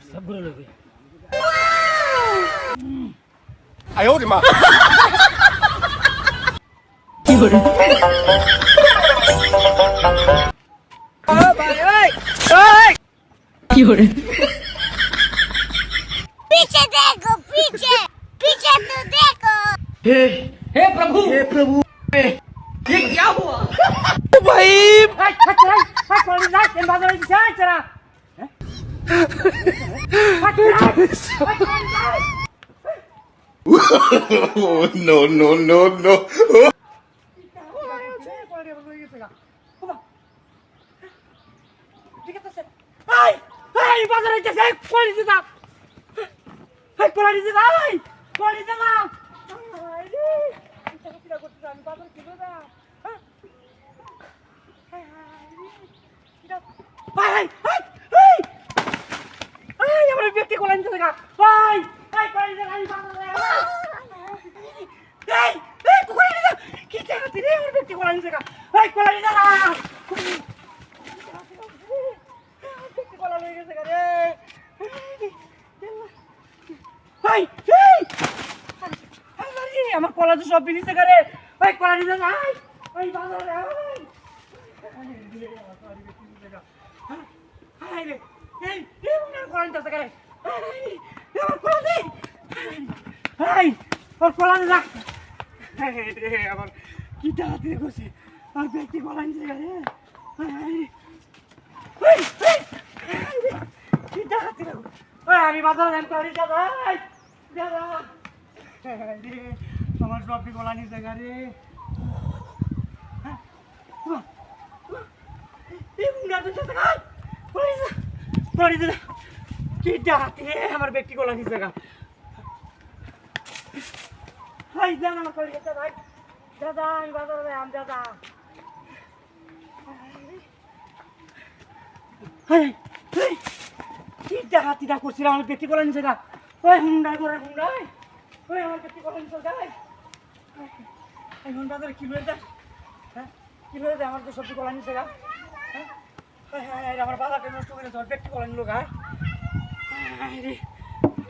সবগুলো লোকে 哎呦我的妈！ पीछे देखो पीछे पीछे तो देखो हे प्रभु ये क्या हुआ भाई कॉलेज ना केन बाजार में क्या चला No no no no! বাজারে যাচ্ছে কলেজ না কলেজ না কলেজ না আমার ব্যক্তি কলেজ দেখা ভাই কলেজ কি চাচ্ছি রে আমার ব্যক্তি কলেজ দেখা কলেজ না আমার কলা তো সব বিনিছে করে ওই কলা নিতে যাই ওই বাজারে আমার কি টাকা করছে আর ব্যক্তি কলা নিতে গেলে আমি বাজারে যাই করি দাদা দাদা আমার সবটি গলা নিচে গাড়ি কি ডাকে আমার ব্যক্তি গলা নিচে গা দাদা আমি বাজারে যাই আমি দাদা কি ডাকাতিটা করছিল আমার ব্যক্তি গলা নিচে গা ওই হুন্ডাই করে হুন্ডাই ওই আমার ব্যক্তি গলা নিচে যাই এখন বাজারে কি হয়ে যায় হ্যাঁ কি হয়ে যায় আমার তো সবজি গলা নিচে গা হ্যাঁ আমার বাজারটা নষ্ট করে তোর ব্যক্তি গলা নিল গা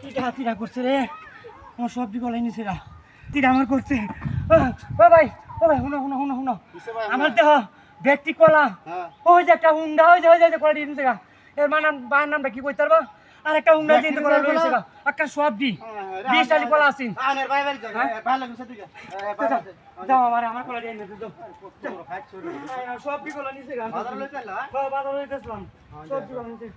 কি ডাকাতিটা করছে রে আমার সবজি গলা নিচে গা তিরা আমার করছে ও ভাই শুনো শুনো শুনো শুনো আমার দেহ ব্যক্তি কলা ওই যে একটা হুন্ডা ওই যে কলা দিয়ে নিচে গা এর বাবার নামটা কি কইতে পারবা আর একটা হুন্ডা চিন্তা করা রয়েছে গা একটা সবজি 20 টালি কলা আছেন যাও আমার কলা দিয়ে নিতে দাও সবজি কলা নিচে গা বাজার লইতেছিলাম সবজি কলা নিচে